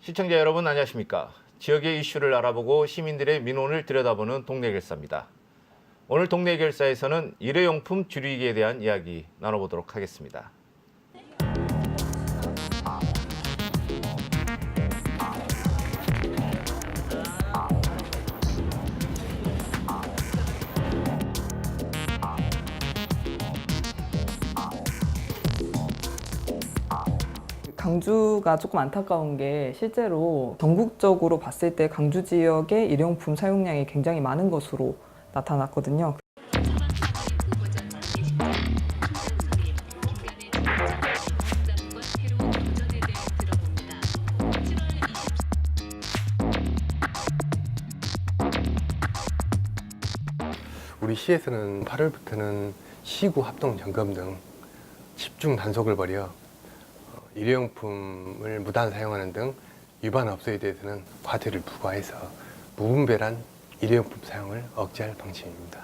시청자 여러분 안녕하십니까? 지역의 이슈를 알아보고 시민들의 민원을 들여다보는 동네결사입니다. 오늘 동네결사에서는 일회용품 줄이기에 대한 이야기 나눠보도록 하겠습니다. 강주가 조금 안타까운 게 실제로 전국적으로 봤을 때 강주 지역의 일회용품 사용량이 굉장히 많은 것으로 나타났거든요. 우리 시에서는 8월부터는 시구 합동 점검 등 집중 단속을 벌여 일회용품을 무단 사용하는 등 위반 업소에 대해서는 과태료를 부과해서 무분별한 일회용품 사용을 억제할 방침입니다.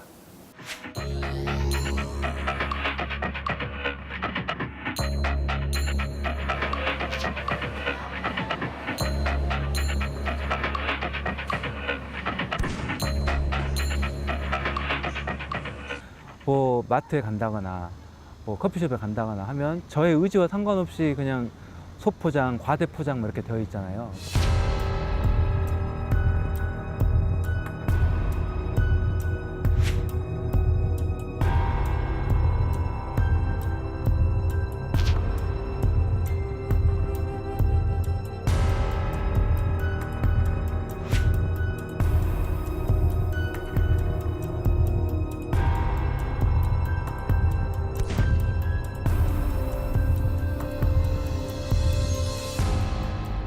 뭐 마트에 간다거나 뭐 커피숍에 간다거나 하면 저의 의지와 상관없이 그냥 소포장, 과대포장 뭐 이렇게 되어 있잖아요.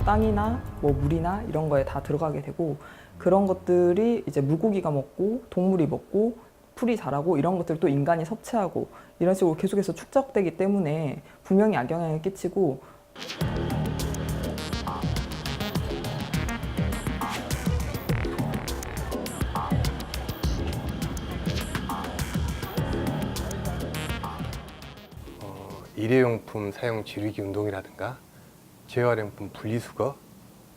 땅이나 뭐 물이나 이런 거에 다 들어가게 되고 그런 것들이 이제 물고기가 먹고 동물이 먹고 풀이 자라고 이런 것들을 또 인간이 섭취하고 이런 식으로 계속해서 축적되기 때문에 분명히 악영향을 끼치고 일회용품 사용 줄이기 운동이라든가 재활용품 분리수거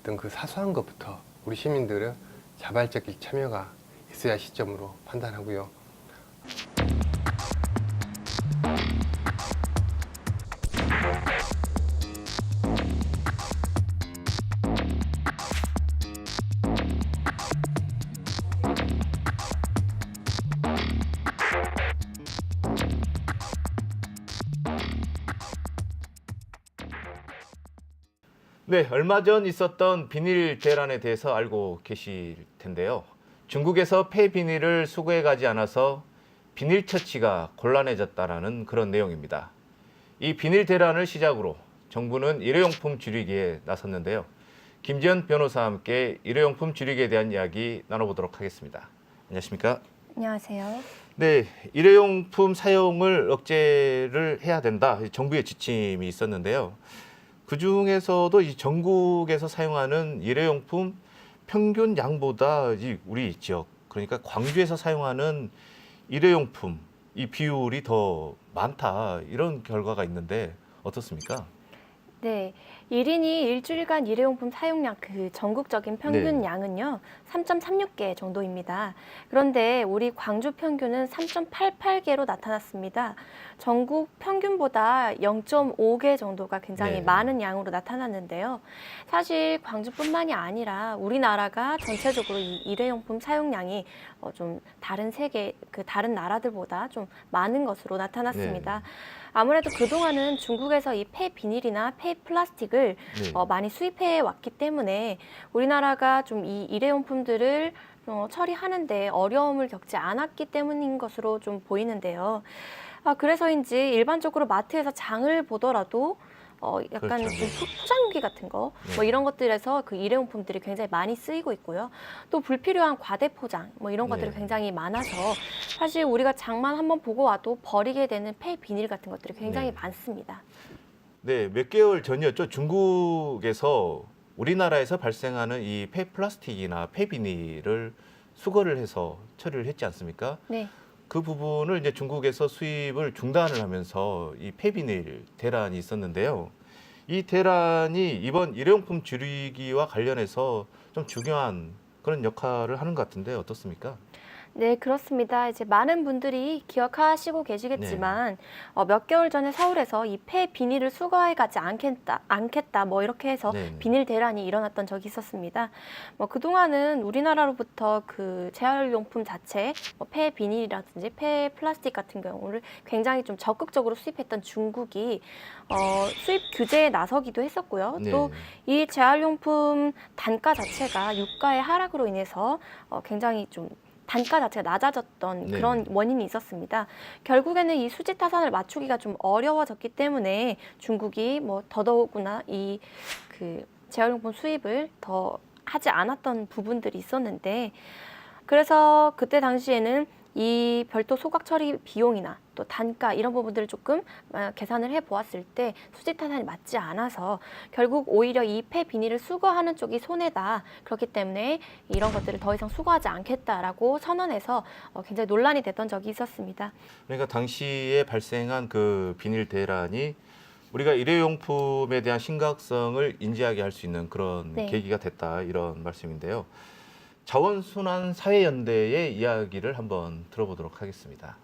등 그 사소한 것부터 우리 시민들은 자발적인 참여가 있어야 할 시점으로 판단하고요. 네, 얼마 전 있었던 비닐 대란에 대해서 알고 계실 텐데요. 중국에서 폐비닐을 수거해 가지 않아서 비닐 처치가 곤란해졌다라는 그런 내용입니다. 이 비닐 대란을 시작으로 정부는 일회용품 줄이기에 나섰는데요. 김지연 변호사와 함께 일회용품 줄이기에 대한 이야기 나눠보도록 하겠습니다. 안녕하십니까? 안녕하세요. 네, 일회용품 사용을 억제를 해야 된다. 정부의 지침이 있었는데요. 그 중에서도 이 전국에서 사용하는 일회용품 평균 양보다 우리 지역, 그러니까 광주에서 사용하는 일회용품 이 비율이 더 많다. 이런 결과가 있는데 어떻습니까? 네, 1인이 일주일간 일회용품 사용량 그 전국적인 평균 네. 양은요, 3.36개 정도입니다. 그런데 우리 광주 평균은 3.88개로 나타났습니다. 전국 평균보다 0.5개 정도가 굉장히 네. 많은 양으로 나타났는데요. 사실 광주뿐만이 아니라 우리나라가 전체적으로 이 일회용품 사용량이 좀 다른 다른 나라들보다 좀 많은 것으로 나타났습니다. 네. 아무래도 그동안은 중국에서 이 폐비닐이나 폐플라스틱을 네. 많이 수입해 왔기 때문에 우리나라가 좀 이 일회용품들을 처리하는데 어려움을 겪지 않았기 때문인 것으로 좀 보이는데요. 그래서인지 일반적으로 마트에서 장을 보더라도 약간 그렇죠. 좀 포장용기 같은 거, 뭐 네. 이런 것들에서 그 일회용품들이 굉장히 많이 쓰이고 있고요. 또 불필요한 과대 포장, 뭐 이런 것들이 네. 굉장히 많아서 사실 우리가 장만 한번 보고 와도 버리게 되는 폐 비닐 같은 것들이 굉장히 네. 많습니다. 네, 몇 개월 전이었죠. 중국에서 우리나라에서 발생하는 이 폐플라스틱이나 폐비닐을 수거를 해서 처리를 했지 않습니까? 네. 그 부분을 이제 중국에서 수입을 중단을 하면서 이 폐비닐 대란이 있었는데요. 이 대란이 이번 일회용품 줄이기와 관련해서 좀 중요한 그런 역할을 하는 것 같은데 어떻습니까? 네, 그렇습니다. 이제 많은 분들이 기억하시고 계시겠지만 몇 개월 전에 서울에서 이 폐 비닐을 수거해 가지 않겠다 뭐 이렇게 해서 네. 비닐 대란이 일어났던 적이 있었습니다. 뭐 그동안은 우리나라로부터 그 재활용품 자체, 폐 비닐이라든지 폐 플라스틱 같은 경우를 굉장히 좀 적극적으로 수입했던 중국이 수입 규제에 나서기도 했었고요. 네. 또 이 재활용품 단가 자체가 유가의 하락으로 인해서 굉장히 좀 단가 자체가 낮아졌던 네. 그런 원인이 있었습니다. 결국에는 이 수지 타산을 맞추기가 좀 어려워졌기 때문에 중국이 뭐 더더구나 이 그 재활용품 수입을 더 하지 않았던 부분들이 있었는데, 그래서 그때 당시에는 이 별도 소각 처리 비용이나 또 단가 이런 부분들을 조금 계산을 해보았을 때 수지 타산이 맞지 않아서 결국 오히려 이 폐 비닐을 수거하는 쪽이 손해다. 그렇기 때문에 이런 것들을 더 이상 수거하지 않겠다라고 선언해서 굉장히 논란이 됐던 적이 있었습니다. 그러니까 당시에 발생한 그 비닐 대란이 우리가 일회용품에 대한 심각성을 인지하게 할 수 있는 그런 네. 계기가 됐다 이런 말씀인데요. 자원순환 사회연대의 이야기를 한번 들어보도록 하겠습니다.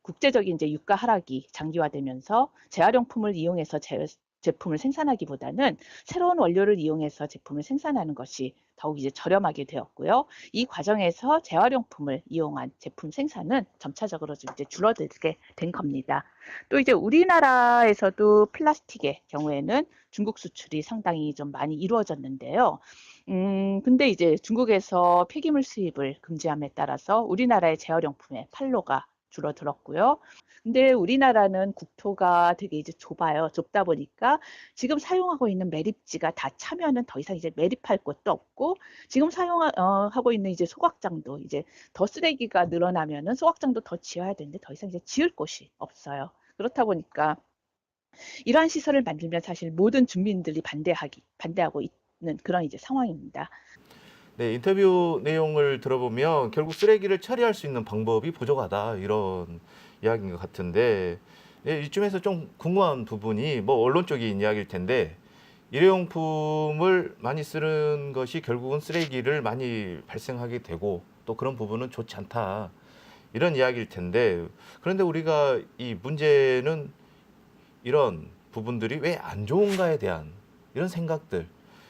국제적인 이제 유가 하락이 장기화되면서 재활용품을 이용해서 제품을 생산하기보다는 새로운 원료를 이용해서 제품을 생산하는 것이 더욱 이제 저렴하게 되었고요. 이 과정에서 재활용품을 이용한 제품 생산은 점차적으로 좀 이제 줄어들게 된 겁니다. 또 이제 우리나라에서도 플라스틱의 경우에는 중국 수출이 상당히 좀 많이 이루어졌는데요. 근데 이제 중국에서 폐기물 수입을 금지함에 따라서 우리나라의 재활용품의 판로가 줄어들었고요. 근데 우리나라는 국토가 되게 이제 좁아요. 좁다 보니까 지금 사용하고 있는 매립지가 다 차면은 더 이상 이제 매립할 곳도 없고, 지금 사용하고 있는 이제 소각장도 이제 더 쓰레기가 늘어나면은 소각장도 더 지어야 되는데 더 이상 이제 지을 곳이 없어요. 그렇다 보니까 이러한 시설을 만들면 사실 모든 주민들이 반대하고 있는 그런 이제 상황입니다. 네, 인터뷰 내용을 들어보면 결국 쓰레기를 처리할 수 있는 방법이 부족하다 이런 이야기인 것 같은데, 네, 이쯤에서 좀 궁금한 부분이 뭐 언론적인 이야기일 텐데 일회용품을 많이 쓰는 것이 결국은 쓰레기를 많이 발생하게 되고 또 그런 부분은 좋지 않다 이런 이야기일 텐데, 그런데 우리가 이 문제는 이런 부분들이 왜 안 좋은가에 대한 이런 생각들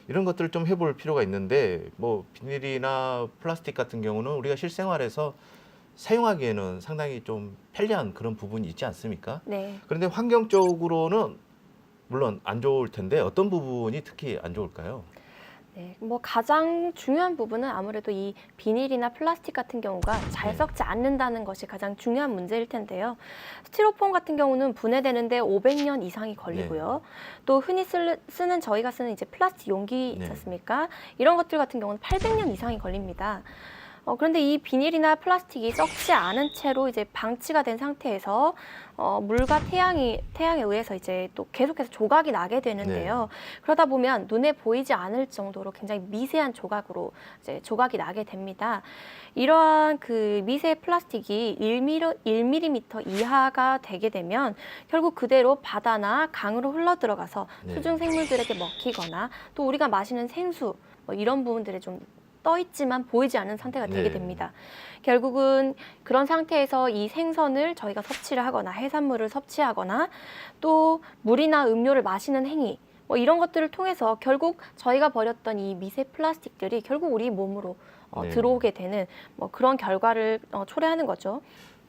이런 것들을 좀 해볼 필요가 있는데, 뭐 비닐이나 플라스틱 같은 경우는 우리가 실생활에서 사용하기에는 상당히 좀 편리한 그런 부분이 있지 않습니까? 네. 그런데 환경적으로는 물론 안 좋을 텐데 어떤 부분이 특히 안 좋을까요? 네, 뭐 가장 중요한 부분은 아무래도 이 비닐이나 플라스틱 같은 경우가 잘 네. 썩지 않는다는 것이 가장 중요한 문제일 텐데요. 스티로폼 같은 경우는 분해되는데 500년 이상이 걸리고요. 또 흔히 쓰는 저희가 쓰는 이제 플라스틱 용기 있지 네. 않습니까? 이런 것들 같은 경우는 800년 이상이 걸립니다. 그런데 이 비닐이나 플라스틱이 썩지 않은 채로 이제 방치가 된 상태에서 물과 태양에 의해서 이제 또 계속해서 조각이 나게 되는데요. 그러다 보면 눈에 보이지 않을 정도로 굉장히 미세한 조각으로 이제 조각이 나게 됩니다. 이러한 그 미세 플라스틱이 1mm 이하가 되게 되면 결국 그대로 바다나 강으로 흘러 들어가서 네. 수중 생물들에게 먹히거나 또 우리가 마시는 생수 뭐 이런 부분들에 좀 떠 있지만 보이지 않는 상태가 되게 네. 됩니다. 결국은 그런 상태에서 이 생선을 저희가 섭취를 하거나 해산물을 섭취하거나 또 물이나 음료를 마시는 행위 뭐 이런 것들을 통해서 결국 저희가 버렸던 이 미세 플라스틱들이 결국 우리 몸으로 네. 들어오게 되는 뭐 그런 결과를 초래하는 거죠.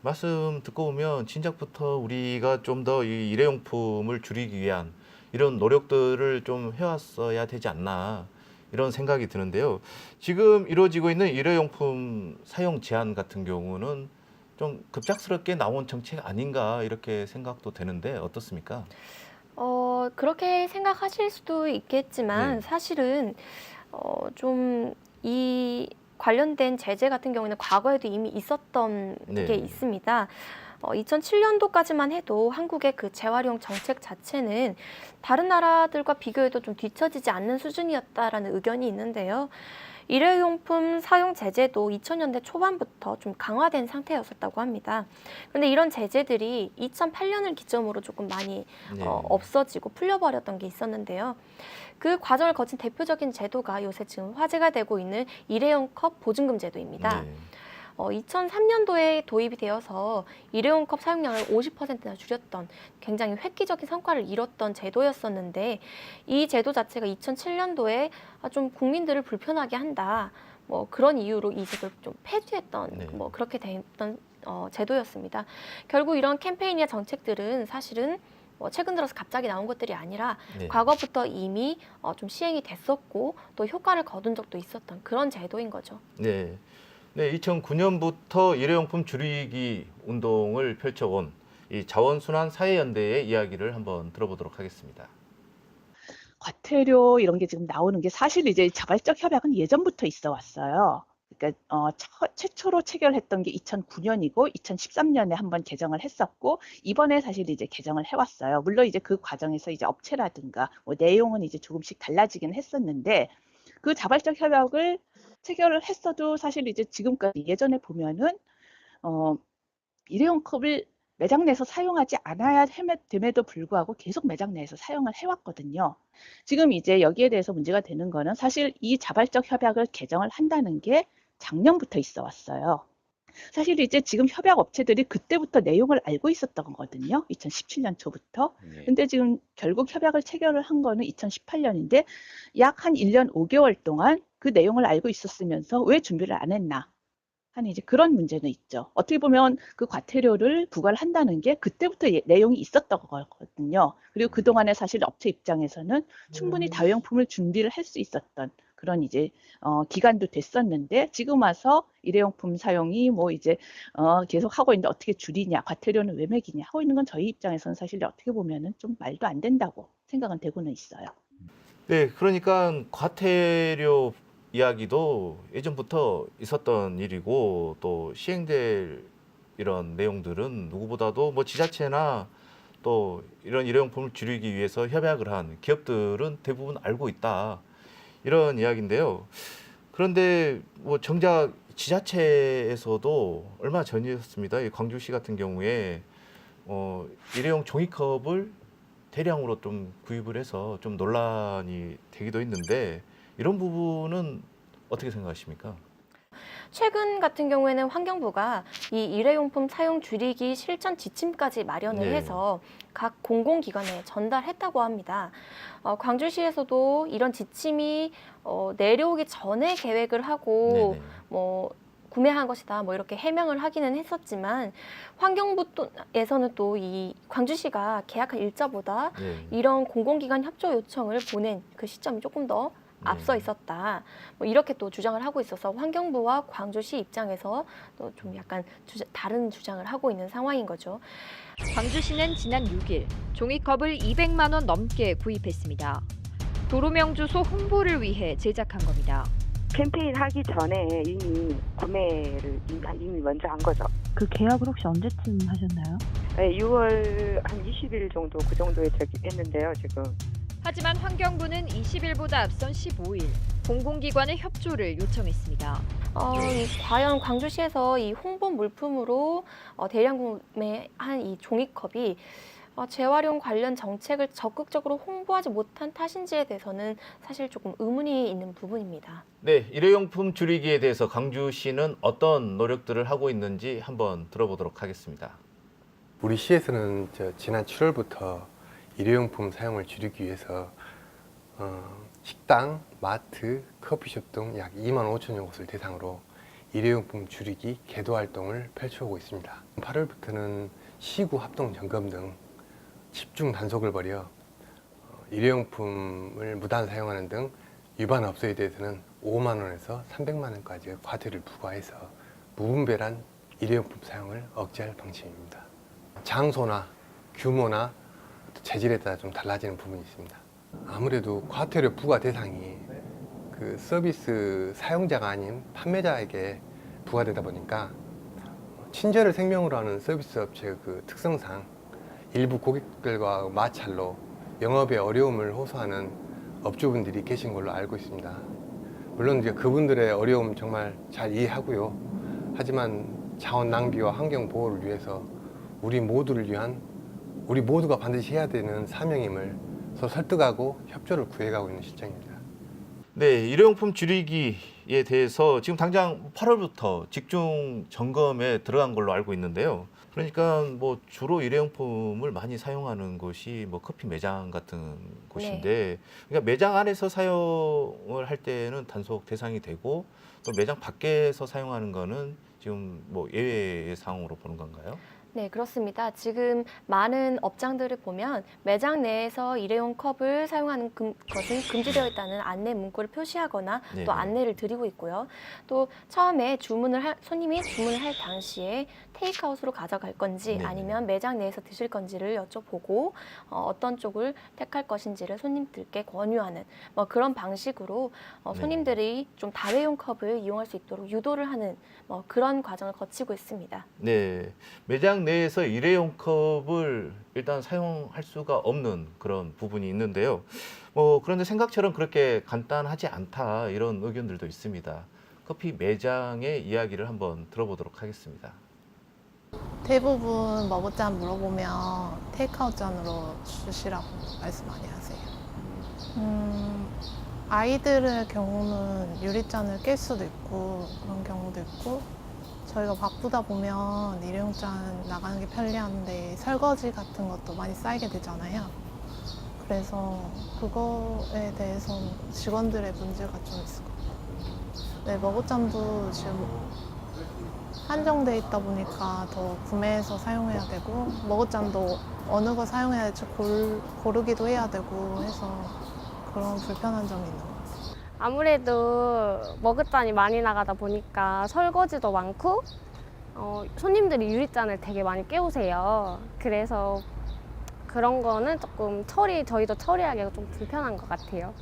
말씀 듣고 보면 진작부터 우리가 좀 더 이 일회용품을 줄이기 위한 이런 노력들을 좀 해왔어야 되지 않나 이런 생각이 드는데요. 지금 이루어지고 있는 일회용품 사용 제한 같은 경우는 좀 급작스럽게 나온 정책 아닌가 이렇게 생각도 되는데 어떻습니까? 그렇게 생각하실 수도 있겠지만 네. 사실은 좀 이 관련된 제재 같은 경우는 과거에도 이미 있었던 네. 게 있습니다. 2007년도까지만 해도 한국의 그 재활용 정책 자체는 다른 나라들과 비교해도 좀 뒤처지지 않는 수준이었다라는 의견이 있는데요. 일회용품 사용 제재도 2000년대 초반부터 좀 강화된 상태였었다고 합니다. 그런데 이런 제재들이 2008년을 기점으로 조금 많이 네. 없어지고 풀려버렸던 게 있었는데요. 그 과정을 거친 대표적인 제도가 요새 지금 화제가 되고 있는 일회용 컵 보증금 제도입니다. 네. 2003년도에 도입이 되어서 일회용 컵 사용량을 50%나 줄였던 굉장히 획기적인 성과를 이뤘던 제도였었는데 이 제도 자체가 2007년도에 좀 국민들을 불편하게 한다. 뭐 그런 이유로 이 제도를 좀 폐지했던 네. 뭐 그렇게 됐던 제도였습니다. 결국 이런 캠페인이나 정책들은 사실은 최근 들어서 갑자기 나온 것들이 아니라 네. 과거부터 이미 좀 시행이 됐었고 또 효과를 거둔 적도 있었던 그런 제도인 거죠. 네. 네, 2009년부터 일회용품 줄이기 운동을 펼쳐온 이 자원순환 사회연대의 이야기를 한번 들어보도록 하겠습니다. 과태료 이런 게 지금 나오는 게 사실 이제 자발적 협약은 예전부터 있어 왔어요. 그러니까 최초로 체결했던 게 2009년이고 2013년에 한번 개정을 했었고 이번에 사실 이제 개정을 해왔어요. 물론 이제 그 과정에서 이제 업체라든가 뭐 내용은 이제 조금씩 달라지긴 했었는데 그 자발적 협약을 체결을 했어도 사실 이제 지금까지 예전에 보면은 일회용 컵을 매장 내에서 사용하지 않아야 됨에도 불구하고 계속 매장 내에서 사용을 해왔거든요. 지금 이제 여기에 대해서 문제가 되는 거는 사실 이 자발적 협약을 개정을 한다는 게 작년부터 있어 왔어요. 사실 이제 지금 협약 업체들이 그때부터 내용을 알고 있었던 거거든요. 2017년 초부터. 근데 지금 결국 협약을 체결을 한 거는 2018년인데 약 한 1년 5개월 동안 그 내용을 알고 있었으면서 왜 준비를 안 했나 하는 이제 그런 문제는 있죠. 어떻게 보면 그 과태료를 부과를 한다는 게 그때부터 내용이 있었던 거거든요. 그리고 그동안에 사실 업체 입장에서는 충분히 다회용품을 준비를 할 수 있었던 그런 이제 기간도 됐었는데 지금 와서 일회용품 사용이 뭐 이제 계속 하고 있는데 어떻게 줄이냐, 과태료는 왜 매기냐 하고 있는 건 저희 입장에서는 사실 어떻게 보면은 좀 말도 안 된다고 생각은 되고는 있어요. 네, 그러니까 과태료 이야기도 예전부터 있었던 일이고 또 시행될 이런 내용들은 누구보다도 뭐 지자체나 또 이런 일회용품을 줄이기 위해서 협약을 한 기업들은 대부분 알고 있다. 이런 이야기인데요. 그런데 뭐 정작 지자체에서도 얼마 전이었습니다. 이 광주시 같은 경우에 일회용 종이컵을 대량으로 좀 구입을 해서 좀 논란이 되기도 했는데 이런 부분은 어떻게 생각하십니까? 최근 같은 경우에는 환경부가 이 일회용품 사용 줄이기 실천 지침까지 마련을 네. 해서 각 공공기관에 전달했다고 합니다. 광주시에서도 이런 지침이 내려오기 전에 계획을 하고 네네. 뭐 구매한 것이다 뭐 이렇게 해명을 하기는 했었지만 환경부에서는 또 이 광주시가 계약한 일자보다 네. 이런 공공기관 협조 요청을 보낸 그 시점이 조금 더 앞서 있었다. 뭐 이렇게 또 주장을 하고 있어서 환경부와 광주시 입장에서 또 좀 약간 다른 주장을 하고 있는 상황인 거죠. 광주시는 지난 6일 종이컵을 200만 원 넘게 구입했습니다. 도로명주소 홍보를 위해 제작한 겁니다. 캠페인 하기 전에 이미 구매를 이미 먼저 한 거죠. 그 계약을 혹시 언제쯤 하셨나요? 네, 6월 한 20일 정도 그 정도에 했는데요, 지금. 하지만 환경부는 20일보다 앞선 15일 공공기관의 협조를 요청했습니다. 과연 광주시에서 이 홍보 물품으로 대량 구매한 이 종이컵이 재활용 관련 정책을 적극적으로 홍보하지 못한 탓인지에 대해서는 사실 조금 의문이 있는 부분입니다. 네, 일회용품 줄이기에 대해서 광주시는 어떤 노력들을 하고 있는지 한번 들어보도록 하겠습니다. 우리 시에서는 지난 7월부터 일회용품 사용을 줄이기 위해서 식당, 마트, 커피숍 등 약 2만 5천여 곳을 대상으로 일회용품 줄이기 계도 활동을 펼쳐오고 있습니다. 8월부터는 시구 합동 점검 등 집중 단속을 벌여 일회용품을 무단 사용하는 등 위반 업소에 대해서는 5만 원에서 300만 원까지의 과태료를 부과해서 무분별한 일회용품 사용을 억제할 방침입니다. 장소나 규모나 재질에 따라 좀 달라지는 부분이 있습니다. 아무래도 과태료 부과 대상이 그 서비스 사용자가 아닌 판매자에게 부과되다 보니까 친절을 생명으로 하는 서비스 업체의 그 특성상 일부 고객들과 마찰로 영업에 어려움을 호소하는 업주분들이 계신 걸로 알고 있습니다. 물론 이제 그분들의 어려움 정말 잘 이해하고요. 하지만 자원 낭비와 환경 보호를 위해서 우리 모두를 위한 우리 모두가 반드시 해야 되는 사명임을 서로 설득하고 협조를 구해가고 있는 시점입니다. 네, 일회용품 줄이기에 대해서 지금 당장 8월부터 직중 점검에 들어간 걸로 알고 있는데요. 그러니까 뭐 주로 일회용품을 많이 사용하는 곳이 뭐 커피 매장 같은 곳인데, 그러니까 매장 안에서 사용을 할 때는 단속 대상이 되고 또 매장 밖에서 사용하는 거는 지금 뭐 예외의 상황으로 보는 건가요? 네, 그렇습니다. 지금 많은 업장들을 보면 매장 내에서 일회용 컵을 사용하는 것은 금지되어 있다는 안내 문구를 표시하거나 네네. 또 안내를 드리고 있고요. 또 처음에 손님이 주문을 할 당시에 테이크아웃으로 가져갈 건지 네네. 아니면 매장 내에서 드실 건지를 여쭤보고 어떤 쪽을 택할 것인지를 손님들께 권유하는 뭐 그런 방식으로 네. 손님들이 좀 다회용 컵을 이용할 수 있도록 유도를 하는 뭐 그런 과정을 거치고 있습니다. 네, 매장 내에서 일회용 컵을 일단 사용할 수가 없는 그런 부분이 있는데요. 그런데 생각처럼 그렇게 간단하지 않다 이런 의견들도 있습니다. 커피 매장의 이야기를 한번 들어보도록 하겠습니다. 대부분 머그잔 물어보면 테이크아웃 잔으로 주시라고 말씀 많이 하세요. 아이들의 경우는 유리잔을 깰 수도 있고 그런 경우도 있고, 저희가 바쁘다 보면 일회용잔 나가는 게 편리한데 설거지 같은 것도 많이 쌓이게 되잖아요. 그래서 그거에 대해서는 직원들의 문제가 좀 있을 것 같아요. 네, 머그잔도 지금 한정돼 있다 보니까 더 구매해서 사용해야 되고, 머그잔도 어느 거 사용해야 할지 고르기도 해야 되고 해서 그런 불편한 점이 있는 것 같아요. 아무래도 머그잔이 많이 나가다 보니까 설거지도 많고 손님들이 유리잔을 되게 많이 깨우세요. 그래서 그런 거는 조금 저희도 처리하기가 좀 불편한 것 같아요.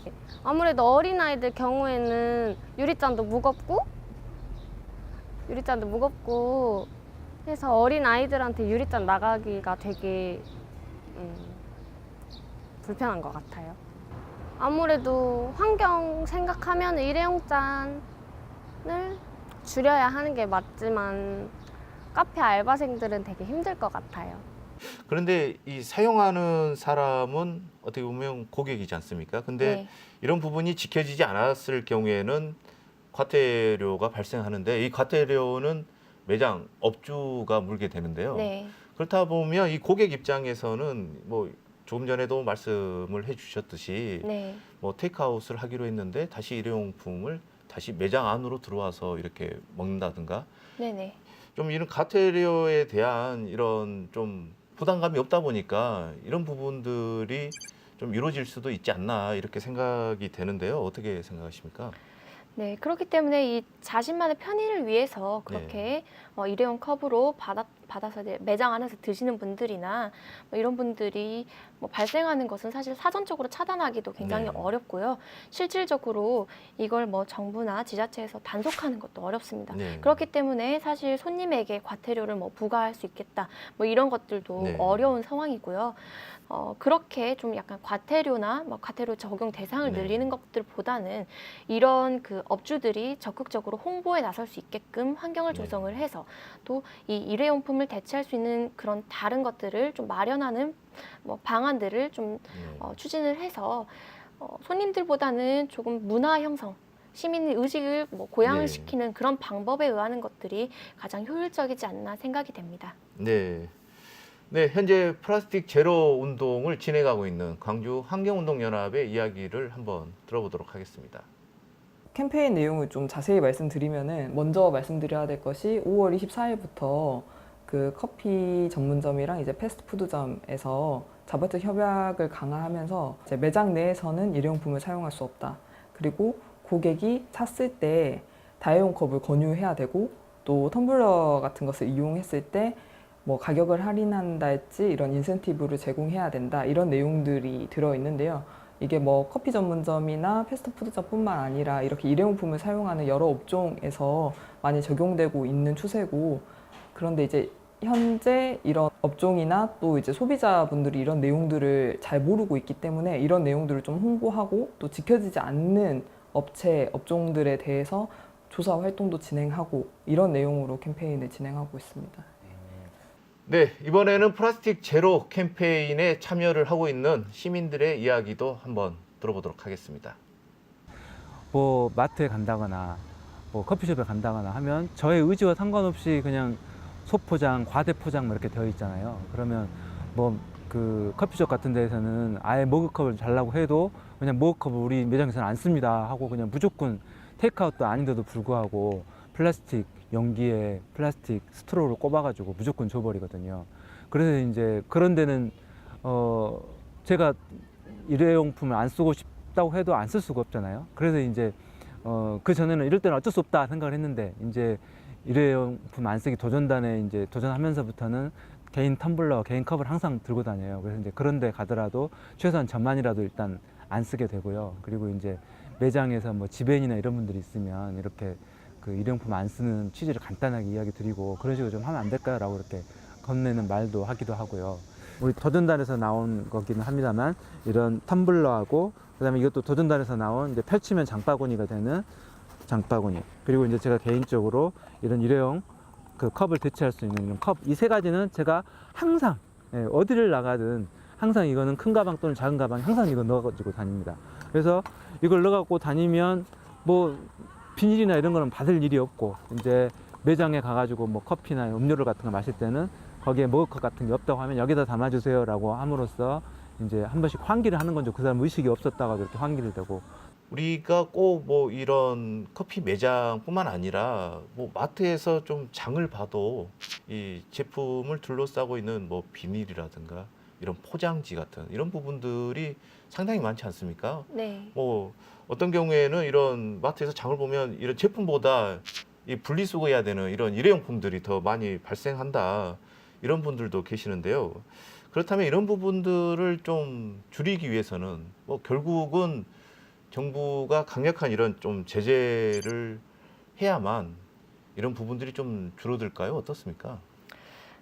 아무래도 어린아이들 경우에는 유리잔도 무겁고 해서 어린아이들한테 유리잔 나가기가 되게 불편한 것 같아요. 아무래도 환경 생각하면 일회용 잔을 줄여야 하는 게 맞지만 카페 알바생들은 되게 힘들 것 같아요. 그런데 이 사용하는 사람은 어떻게 보면 고객이지 않습니까? 근데 네. 이런 부분이 지켜지지 않았을 경우에는 과태료가 발생하는데, 이 과태료는 매장 업주가 물게 되는데요. 네. 그렇다 보면 이 고객 입장에서는 뭐 조금 전에도 말씀을 해주셨듯이 네. 뭐 테이크아웃을 하기로 했는데 다시 일회용품을 다시 매장 안으로 들어와서 이렇게 먹는다든가, 네네. 좀 이런 과태료에 대한 이런 좀 부담감이 없다 보니까 이런 부분들이 좀 이루어질 수도 있지 않나 이렇게 생각이 되는데요. 어떻게 생각하십니까? 네, 그렇기 때문에 이 자신만의 편의를 위해서 그렇게 일회용 컵으로 받아서 이제 매장 안에서 드시는 분들이나 뭐 이런 분들이 뭐 발생하는 것은 사실 사전적으로 차단하기도 굉장히 네. 어렵고요. 실질적으로 이걸 뭐 정부나 지자체에서 단속하는 것도 어렵습니다. 네. 그렇기 때문에 사실 손님에게 과태료를 뭐 부과할 수 있겠다, 뭐 이런 것들도 네. 어려운 상황이고요. 그렇게 좀 약간 과태료나 뭐 과태료 적용 대상을 네. 늘리는 것들보다는 이런 그 업주들이 적극적으로 홍보에 나설 수 있게끔 환경을 네. 조성을 해서 또 이 일회용품을 대체할 수 있는 그런 다른 것들을 좀 마련하는 뭐 방안들을 좀 네. 추진을 해서 손님들보다는 조금 문화 형성, 시민의 의식을 뭐 고양시키는 그런 방법에 의하는 것들이 가장 효율적이지 않나 생각이 됩니다. 네. 네, 현재 플라스틱 제로 운동을 진행하고 있는 광주 환경운동연합의 이야기를 한번 들어보도록 하겠습니다. 캠페인 내용을 좀 자세히 말씀드리면은, 먼저 말씀드려야 될 것이 5월 24일부터 그 커피 전문점이랑 이제 패스트푸드점에서 자발적 협약을 강화하면서 이제 매장 내에서는 일회용품을 사용할 수 없다. 그리고 고객이 샀을 때 다회용 컵을 권유해야 되고, 또 텀블러 같은 것을 이용했을 때 뭐 가격을 할인한다 할지 이런 인센티브를 제공해야 된다, 이런 내용들이 들어있는데요. 이게 뭐 커피 전문점이나 패스트푸드점뿐만 아니라 이렇게 일회용품을 사용하는 여러 업종에서 많이 적용되고 있는 추세고, 그런데 이제 현재 이런 업종이나 또 이제 소비자분들이 이런 내용들을 잘 모르고 있기 때문에 이런 내용들을 좀 홍보하고 또 지켜지지 않는 업체, 업종들에 대해서 조사 활동도 진행하고 이런 내용으로 캠페인을 진행하고 있습니다. 네, 이번에는 플라스틱 제로 캠페인에 참여를 하고 있는 시민들의 이야기도 한번 들어보도록 하겠습니다. 뭐 마트에 간다거나 뭐 커피숍에 간다거나 하면 저의 의지와 상관없이 그냥 소포장, 과대포장 뭐 이렇게 되어 있잖아요. 그러면 뭐 그 커피숍 같은 데에서는 아예 머그컵을 달라고 해도 그냥 머그컵을 우리 매장에서는 안 씁니다 하고 그냥 무조건 테이크아웃도 아닌데도 불구하고 플라스틱 용기에 플라스틱 스트로를 꼽아가지고 무조건 줘버리거든요. 그래서 이제 그런 데는 제가 일회용품을 안 쓰고 싶다고 해도 안 쓸 수가 없잖아요. 그래서 이제 그 전에는 이럴 때는 어쩔 수 없다 생각을 했는데 이제 일회용품 안 쓰기 도전단에 이제 도전하면서부터는 개인 텀블러, 개인 컵을 항상 들고 다녀요. 그래서 이제 그런 데 가더라도 최소한 전만이라도 일단 안 쓰게 되고요. 그리고 이제 매장에서 뭐 지배인이나 이런 분들이 있으면 이렇게 그 일회용품 안 쓰는 취지를 간단하게 이야기 드리고 그런 식으로 좀 하면 안 될까요? 라고 이렇게 건네는 말도 하기도 하고요. 우리 도전단에서 나온 거기는 합니다만 이런 텀블러하고 그다음에 이것도 도전단에서 나온 이제 펼치면 장바구니가 되는 장바구니 그리고 이제 제가 개인적으로 이런 일회용 그 컵을 대체할 수 있는 이런 컵 이 세 가지는 제가 항상 어디를 나가든 항상 이거는 큰 가방 또는 작은 가방에 항상 이거 넣어가지고 다닙니다. 그래서 이걸 넣어갖고 다니면 뭐 비닐이나 이런 거는 받을 일이 없고 이제 매장에 가가지고 뭐 커피나 음료를 같은 거 마실 때는 거기에 머그컵 같은 게 없다고 하면 여기다 담아주세요라고 함으로써 이제 한 번씩 환기를 하는 건죠. 그 사람 의식이 없었다가 이렇게 환기를 되고. 우리가 꼭 뭐 이런 커피 매장뿐만 아니라 뭐 마트에서 좀 장을 봐도 이 제품을 둘러싸고 있는 뭐 비닐이라든가 이런 포장지 같은 이런 부분들이 상당히 많지 않습니까? 네. 뭐 어떤 경우에는 이런 마트에서 장을 보면 이런 제품보다 이 분리수거해야 되는 이런 일회용품들이 더 많이 발생한다. 이런 분들도 계시는데요. 그렇다면 이런 부분들을 좀 줄이기 위해서는 뭐 결국은 정부가 강력한 이런 좀 제재를 해야만 이런 부분들이 좀 줄어들까요? 어떻습니까?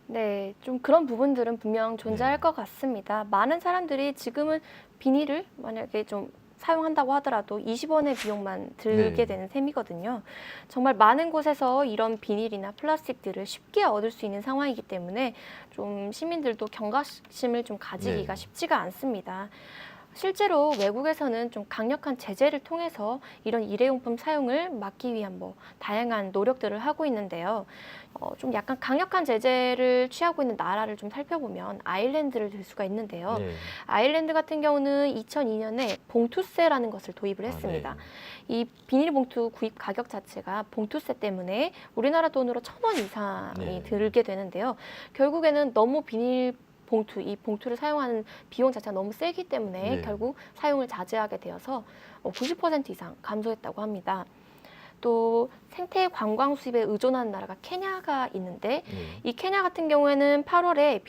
네, 좀 그런 부분들은 분명 존재할 것 같습니다. 많은 사람들이 지금은 비닐을 만약에 좀 사용한다고 하더라도 20원의 비용만 들게 되는 셈이거든요. 정말 많은 곳에서 이런 비닐이나 플라스틱들을 쉽게 얻을 수 있는 상황이기 때문에 좀 시민들도 경각심을 좀 가지기가 쉽지가 않습니다. 실제로 외국에서는 좀 강력한 제재를 통해서 이런 일회용품 사용을 막기 위한 뭐 다양한 노력들을 하고 있는데요. 좀 약간 강력한 제재를 취하고 있는 나라를 좀 살펴보면 아일랜드를 들 수가 있는데요. 아일랜드 같은 경우는 2002년에 봉투세라는 것을 도입을 했습니다. 이 비닐봉투 구입 가격 자체가 봉투세 때문에 우리나라 돈으로 1,000원 이상이 들게 되는데요. 결국에는 너무 봉투, 이 봉투를 사용하는 비용 자체가 너무 세기 때문에 결국 사용을 자제하게 되어서 90% 이상 감소했다고 합니다. 또 생태 관광 수입에 의존하는 나라가 케냐가 있는데 이 케냐 같은 경우에는 8월에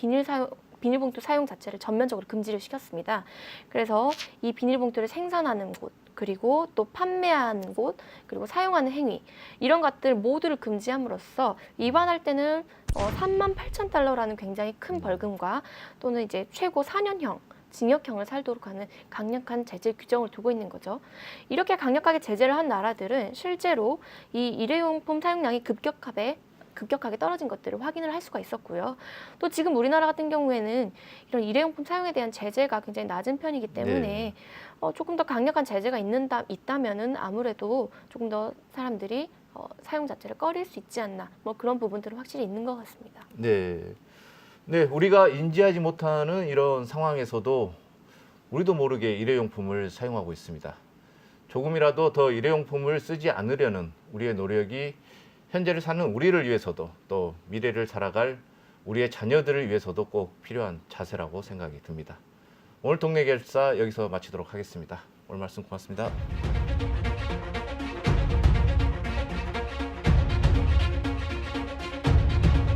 비닐봉투 사용 자체를 전면적으로 금지를 시켰습니다. 그래서 이 비닐봉투를 생산하는 곳, 그리고 또 판매하는 곳, 그리고 사용하는 행위 이런 것들 모두를 금지함으로써 위반할 때는 38,000달러라는 굉장히 큰 벌금과 또는 이제 최고 4년형 징역형을 살도록 하는 강력한 제재 규정을 두고 있는 거죠. 이렇게 강력하게 제재를 한 나라들은 실제로 이 일회용품 사용량이 급격하게 떨어진 것들을 확인을 할 수가 있었고요. 또 지금 우리나라 같은 경우에는 이런 일회용품 사용에 대한 제재가 굉장히 낮은 편이기 때문에 조금 더 강력한 제재가 있다면은 아무래도 조금 더 사람들이 사용 자체를 꺼릴 수 있지 않나 뭐 그런 부분들은 확실히 있는 것 같습니다. 네, 우리가 인지하지 못하는 이런 상황에서도 우리도 모르게 일회용품을 사용하고 있습니다. 조금이라도 더 일회용품을 쓰지 않으려는 우리의 노력이 현재를 사는 우리를 위해서도 또 미래를 살아갈 우리의 자녀들을 위해서도 꼭 필요한 자세라고 생각이 듭니다. 오늘 동네 결사 여기서 마치도록 하겠습니다. 오늘 말씀 고맙습니다.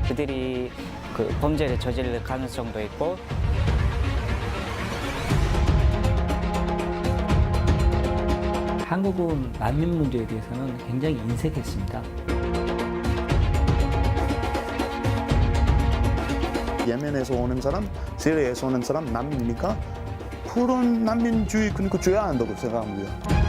그들이 그 범죄를 저지를 가능성도 있고 한국은 난민 문제에 대해서는 굉장히 인색했습니다. 예멘에서 오는 사람, 시리아에서 오는 사람 난민이니까 그런 난민주의 그러니까 줘야 한다고 생각합니다.